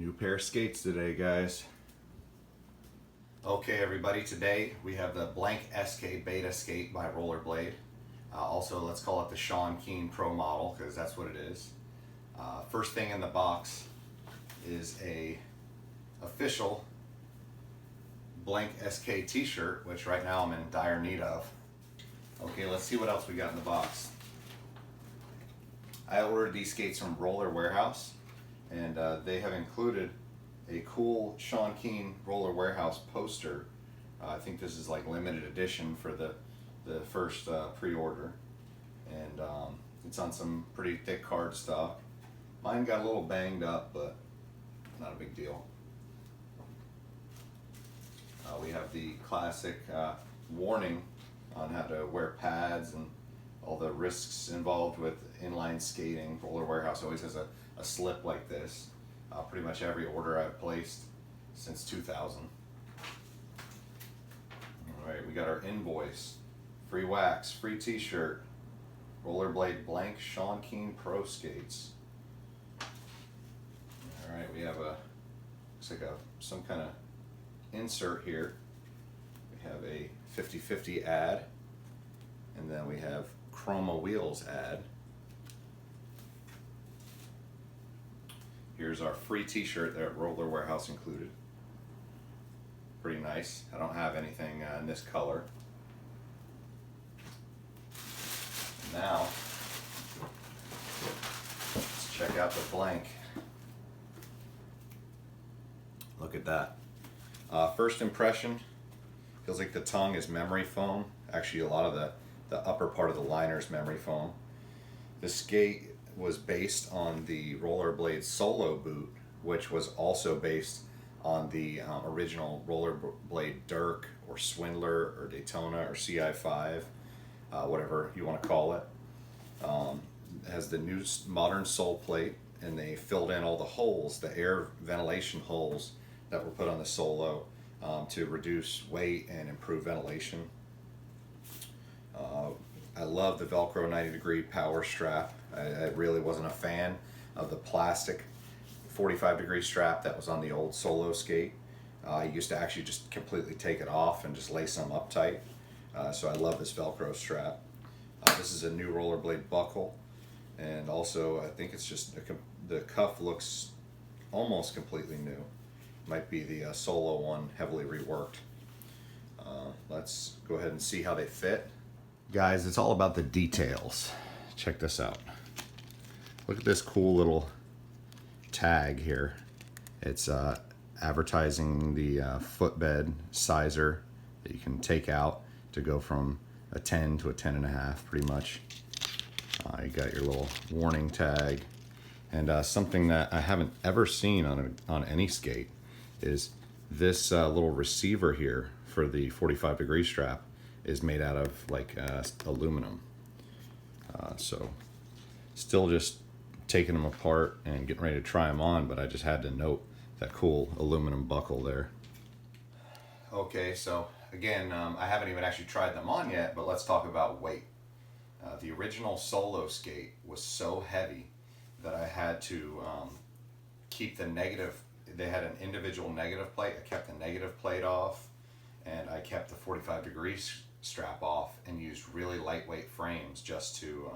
New pair of skates today, guys. Okay, everybody, today we have the blank SK Beta skate by Rollerblade. Also, let's call it the Sean Keane Pro model, because that's what it is. First thing in the box is a official blank SK t-shirt, which right now I'm in dire need of. Okay, let's see what else we got in the box. I ordered these skates from Roller Warehouse, and they have included a cool Sean Keane Roller Warehouse poster. I think this is like limited edition for the first pre-order, and it's on some pretty thick cardstock. Mine got a little banged up, but not a big deal. We have the classic warning on how to wear pads and all the risks involved with inline skating. Roller Warehouse always has a slip like this. Pretty much every order I've placed since 2000. Alright, we got our invoice. Free wax, free t-shirt, Rollerblade blank Sean Keane Pro skates. Alright, we have looks like some kind of insert here. We have a 50/50 ad, and then we have Chroma Wheels ad. Here's our free t-shirt that Roller Warehouse included. Pretty nice. I don't have anything in this color. Now, let's check out the blank. Look at that. First impression, feels like the tongue is memory foam. Actually, a lot of the upper part of the liner is memory foam. The skate was based on the Rollerblade Solo boot, which was also based on the original Rollerblade Dirk or Swindler or Daytona or CI5, whatever you want to call it. It has the new modern sole plate, and they filled in all the holes, the air ventilation holes that were put on the Solo to reduce weight and improve ventilation. I love the Velcro 90-degree power strap. I really wasn't a fan of the plastic 45-degree strap that was on the old Solo skate. I used to actually just completely take it off and just lace them up tight. So I love this Velcro strap. This is a new Rollerblade buckle, and also I think it's just the cuff looks almost completely new. Might be the Solo one heavily reworked. Let's go ahead and see how they fit. Guys, it's all about the details. Check this out. Look at this cool little tag here. It's advertising the footbed sizer that you can take out to go from a 10 to a 10.5 pretty much. You got your little warning tag, and something that I haven't ever seen on any skate is this little receiver here for the 45-degree strap is made out of like aluminum. So still just taking them apart and getting ready to try them on, but I just had to note that cool aluminum buckle there. Okay, so again, I haven't even actually tried them on yet, but let's talk about weight. The original Solo skate was so heavy that I had to keep the negative. They had an individual negative plate. I kept the negative plate off, and I kept the 45-degree strap off, and used really lightweight frames just to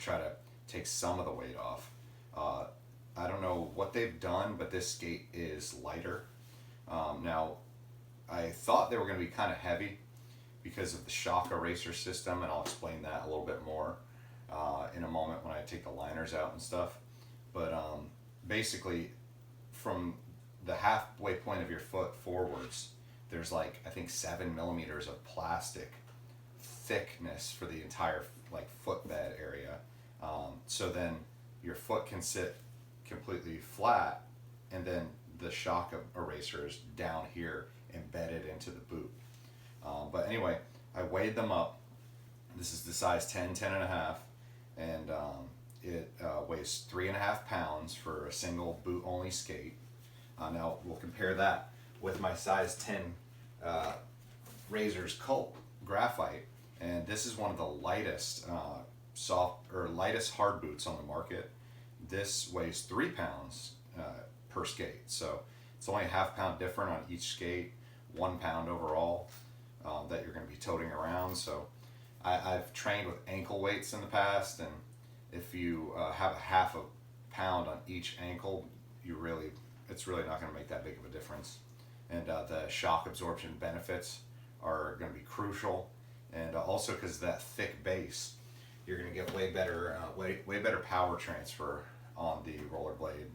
try to take some of the weight off. I don't know what they've done, but this skate is lighter. Now, I thought they were going to be kind of heavy because of the shock eraser system, and I'll explain that a little bit more in a moment when I take the liners out and stuff. But basically, from the halfway point of your foot forwards, there's like, I think 7 millimeters of plastic thickness for the entire like footbed area. So then your foot can sit completely flat, and then the shock eraser is down here embedded into the boot. But anyway, I weighed them up. This is the size 10, 10.5, and it weighs 3.5 pounds for a single boot only skate. Now we'll compare that with my size 10 Razor's Cult Graphite, and this is one of the lightest lightest hard boots on the market. This weighs 3 pounds per skate. So it's only a ½ pound different on each skate, 1 pound overall that you're going to be toting around. So I've trained with ankle weights in the past, and if you have a ½ pound on each ankle, it's really not going to make that big of a difference. And the shock absorption benefits are going to be crucial, and also because that thick base, you're going to get way better power transfer on the Rollerblade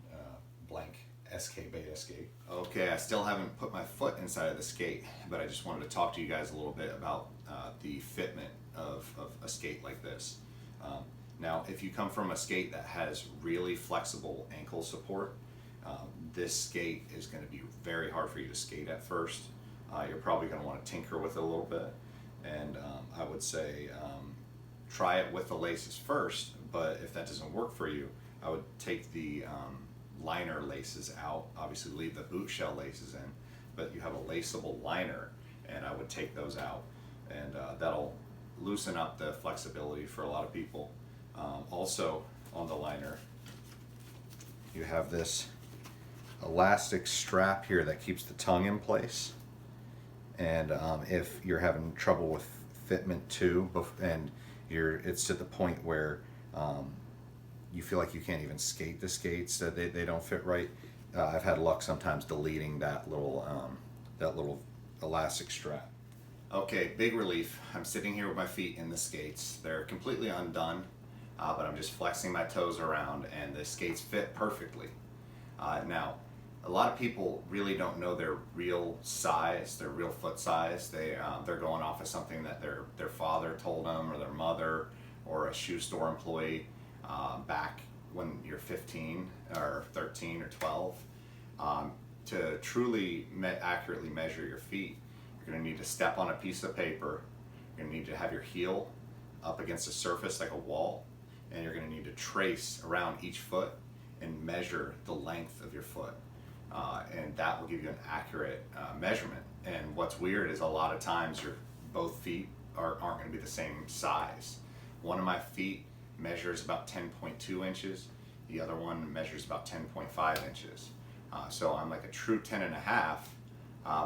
blank SK Beta skate. Okay, I still haven't put my foot inside of the skate, but I just wanted to talk to you guys a little bit about the fitment of a skate like this. Now, if you come from a skate that has really flexible ankle support, this skate is going to be very hard for you to skate at first. You're probably going to want to tinker with it a little bit, and I would say try it with the laces first, but if that doesn't work for you, I would take the liner laces out. Obviously leave the boot shell laces in, but you have a laceable liner, and I would take those out, and that'll loosen up the flexibility for a lot of people. Also on the liner, you have this elastic strap here that keeps the tongue in place, and if you're having trouble with fitment too, and it's to the point where you feel like you can't even skate the skates, that they don't fit right, I've had luck sometimes deleting that little elastic strap. Okay, big relief. I'm sitting here with my feet in the skates. They're completely undone, but I'm just flexing my toes around, and the skates fit perfectly. Now, a lot of people really don't know their real size, their real foot size. They're going off of something that their father told them, or their mother, or a shoe store employee back when you're 15 or 13 or 12. To truly accurately measure your feet, you're going to need to step on a piece of paper. You're going to need to have your heel up against a surface like a wall, and you're going to need to trace around each foot and measure the length of your foot. And that will give you an accurate measurement. And what's weird is a lot of times both feet aren't going to be the same size. One of my feet measures about 10.2 inches. The other one measures about 10.5 inches. So I'm like a true 10.5,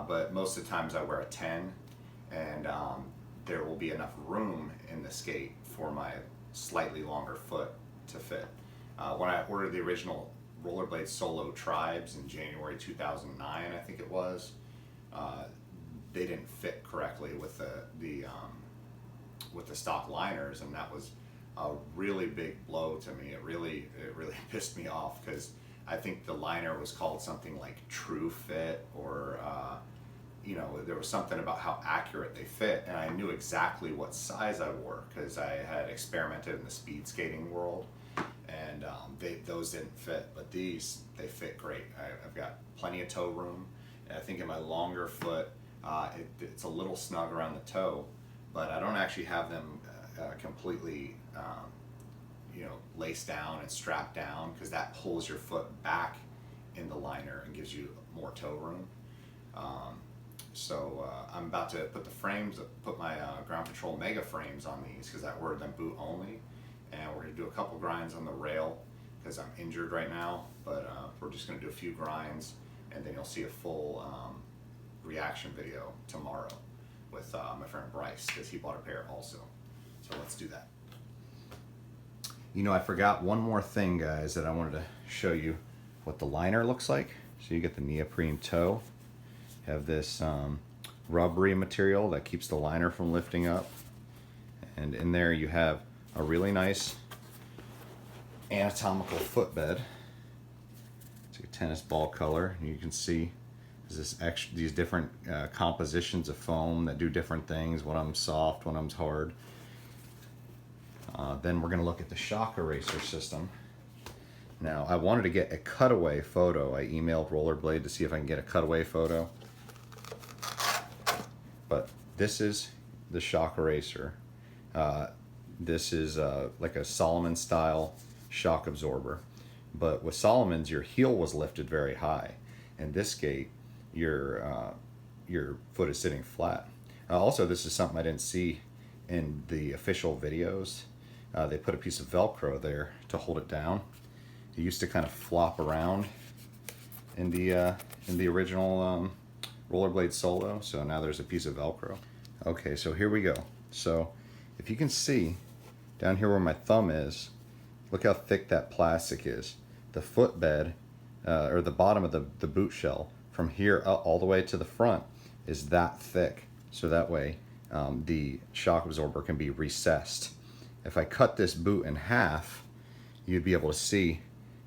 but most of the times I wear a 10, and there will be enough room in the skate for my slightly longer foot to fit. When I ordered the original Rollerblade Solo Tribes in January 2009, I think it was, they didn't fit correctly with the stock liners, and that was a really big blow to me. It really pissed me off, because I think the liner was called something like True Fit, or there was something about how accurate they fit, and I knew exactly what size I wore because I had experimented in the speed skating world, and those didn't fit, but these, they fit great. I've got plenty of toe room, and I think in my longer foot it's a little snug around the toe, but I don't actually have them completely laced down and strapped down, because that pulls your foot back in the liner and gives you more toe room. So I'm about to put my Ground Control Mega frames on these, because I ordered them boot only, and we're going to do a couple grinds on the rail because I'm injured right now, but we're just going to do a few grinds, and then you'll see a full reaction video tomorrow with my friend Bryce, because he bought a pair also. So let's do that. I forgot one more thing, guys, that I wanted to show you what the liner looks like. So you get the neoprene toe, have this rubbery material that keeps the liner from lifting up, and in there you have a really nice anatomical footbed. It's like a tennis ball color, and you can see these different compositions of foam that do different things. One of them's soft, one of them's hard. Then we're going to look at the shock eraser system. Now, I wanted to get a cutaway photo. I emailed Rollerblade to see if I can get a cutaway photo. But this is the shock eraser. This is like a Solomon style shock absorber. But with Solomon's, your heel was lifted very high. In this skate, your foot is sitting flat. Also, this is something I didn't see in the official videos. They put a piece of Velcro there to hold it down. It used to kind of flop around in the original Rollerblade Solo. So now there's a piece of Velcro. Okay, so here we go. So if you can see down here where my thumb is, look how thick that plastic is. The footbed, or the bottom of the boot shell, from here up all the way to the front is that thick. So that way the shock absorber can be recessed. If I cut this boot in half, you'd be able to see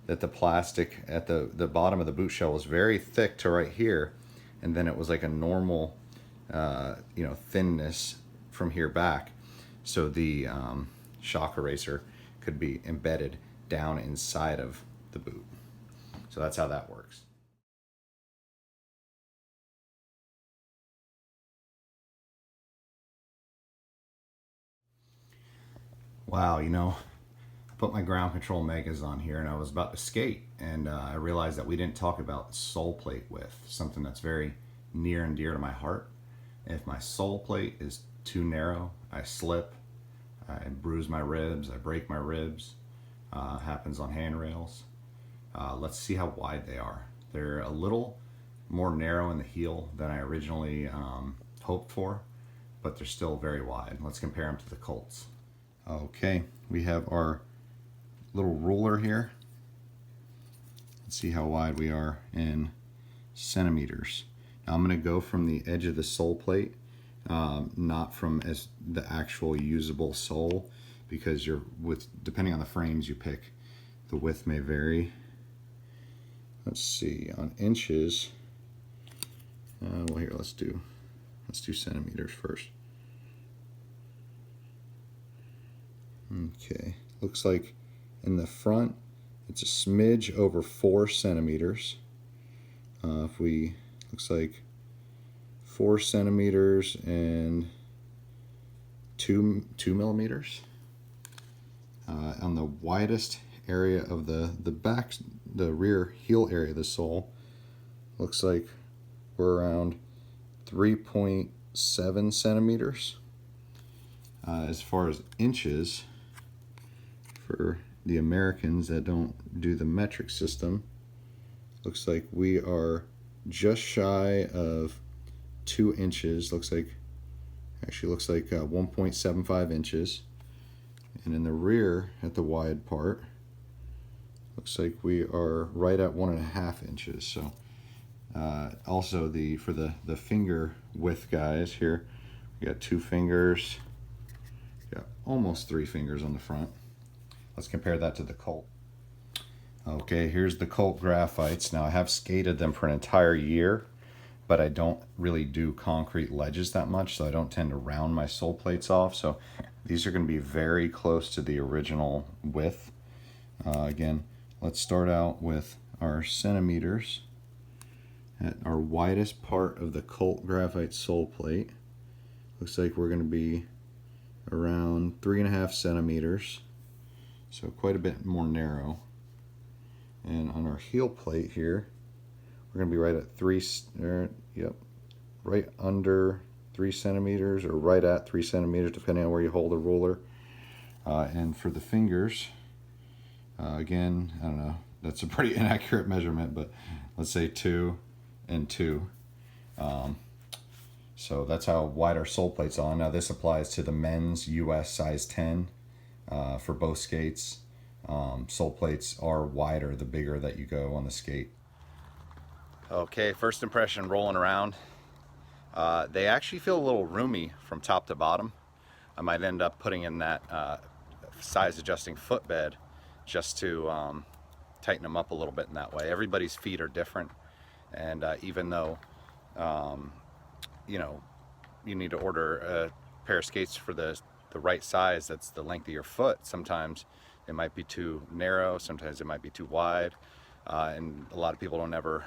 that the plastic at the bottom of the boot shell was very thick to right here, and then it was like a normal thinness from here back. So the shock eraser could be embedded down inside of the boot. So that's how that works. Wow, I put my ground control megas on here and I was about to skate, and I realized that we didn't talk about sole plate width, something that's very near and dear to my heart. If my sole plate is too narrow, I slip, I bruise my ribs, I break my ribs. Happens on handrails. Let's see how wide they are. They're a little more narrow in the heel than I originally hoped for, but they're still very wide. Let's compare them to the Colts. Okay, we have our little ruler here. Let's see how wide we are in centimeters. Now I'm going to go from the edge of the sole plate, not from as the actual usable sole, because depending on the frames you pick, the width may vary. Let's see, on inches. Well, here let's do centimeters first. Okay, looks like in the front it's a smidge over 4 centimeters. Looks like 4 centimeters and 2 millimeters. On the widest area of the rear heel area of the sole, looks like we're around 3.7 centimeters. As far as inches, for the Americans that don't do the metric system, looks like we are just shy of 2 inches. Looks like 1.75 inches. And in the rear, at the wide part, looks like we are right at 1.5 inches. So also for the finger width guys here, we got 2 fingers, got almost 3 fingers on the front. Let's compare that to the Colt. Okay, here's the Colt Graphites. Now I have skated them for an entire year, but I don't really do concrete ledges that much, so I don't tend to round my sole plates off. So these are going to be very close to the original width. Again, let's start out with our centimeters. At our widest part of the Colt Graphite sole plate, looks like we're going to be around 3.5 centimeters, so quite a bit more narrow. And on our heel plate here, we're going to be right at right under 3 centimeters, or right at 3 centimeters, depending on where you hold the ruler. And for the fingers, again, I don't know, that's a pretty inaccurate measurement, but let's say 2 and 2. So that's how wide our sole plates are. Now this applies to the men's US size 10 for both skates. Sole plates are wider the bigger that you go on the skate. Okay, first impression rolling around. They actually feel a little roomy from top to bottom. I might end up putting in that size adjusting footbed just to tighten them up a little bit in that way. Everybody's feet are different, and even though you need to order a pair of skates for the right size that's the length of your foot, sometimes it might be too narrow, sometimes it might be too wide, and a lot of people don't ever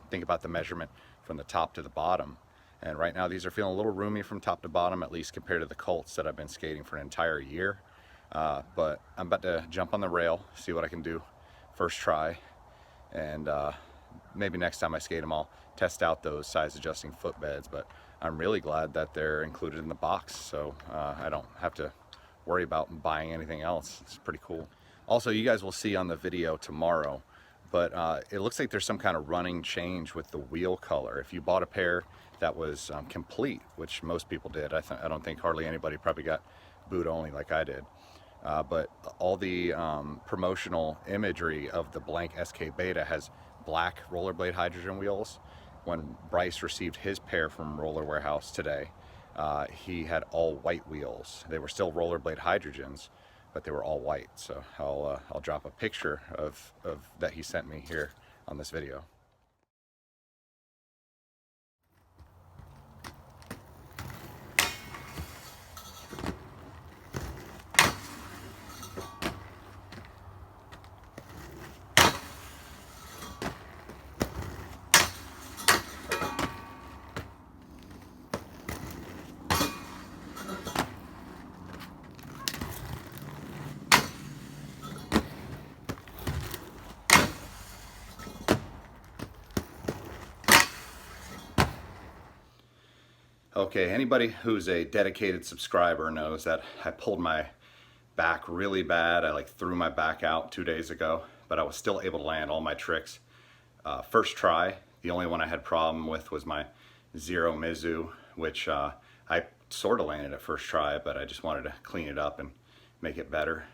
think about the measurement from the top to the bottom. And right now these are feeling a little roomy from top to bottom, at least compared to the Colts that I've been skating for an entire year. But I'm about to jump on the rail, see what I can do first try, and maybe next time I skate them I'll test out those size adjusting footbeds. But I'm really glad that they're included in the box, so I don't have to worry about buying anything else. It's pretty cool. Also, you guys will see on the video tomorrow but it looks like there's some kind of running change with the wheel color. If you bought a pair that was complete, which most people did, I don't think hardly anybody probably got boot only like I did. But all the promotional imagery of the blank SK Beta has black Rollerblade hydrogen wheels. When Bryce received his pair from Roller Warehouse today, he had all white wheels. They were still Rollerblade hydrogens, but they were all white. So I'll drop a picture of that he sent me here on this video. Okay, anybody who's a dedicated subscriber knows that I pulled my back really bad. I threw my back out 2 days ago, but I was still able to land all my tricks. First try. The only one I had problem with was my Zero Mizu, which I sort of landed at first try, but I just wanted to clean it up and make it better.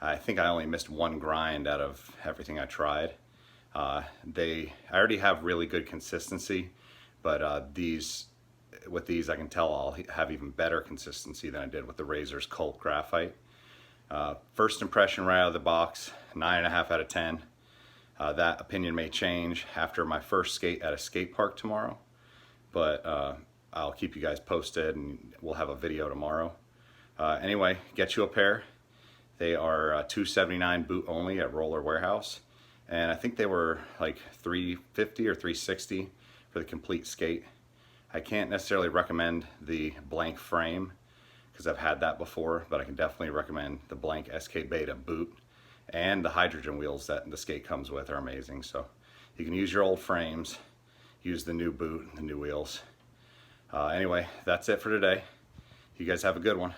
I think I only missed one grind out of everything I tried. I already have really good consistency, but with these I can tell I'll have even better consistency than I did with the Razor's Colt Graphite. First impression right out of the box, 9.5 out of 10. That opinion may change after my first skate at a skate park tomorrow, but I'll keep you guys posted and we'll have a video tomorrow. Anyway, get you a pair. They are $279 boot only at Roller Warehouse, and I think they were like $350 or $360 for the complete skate. I can't necessarily recommend the blank frame because I've had that before, but I can definitely recommend the blank SK Beta boot, and the hydrogen wheels that the skate comes with are amazing. So you can use your old frames, use the new boot, the new wheels. Anyway, that's it for today. You guys have a good one.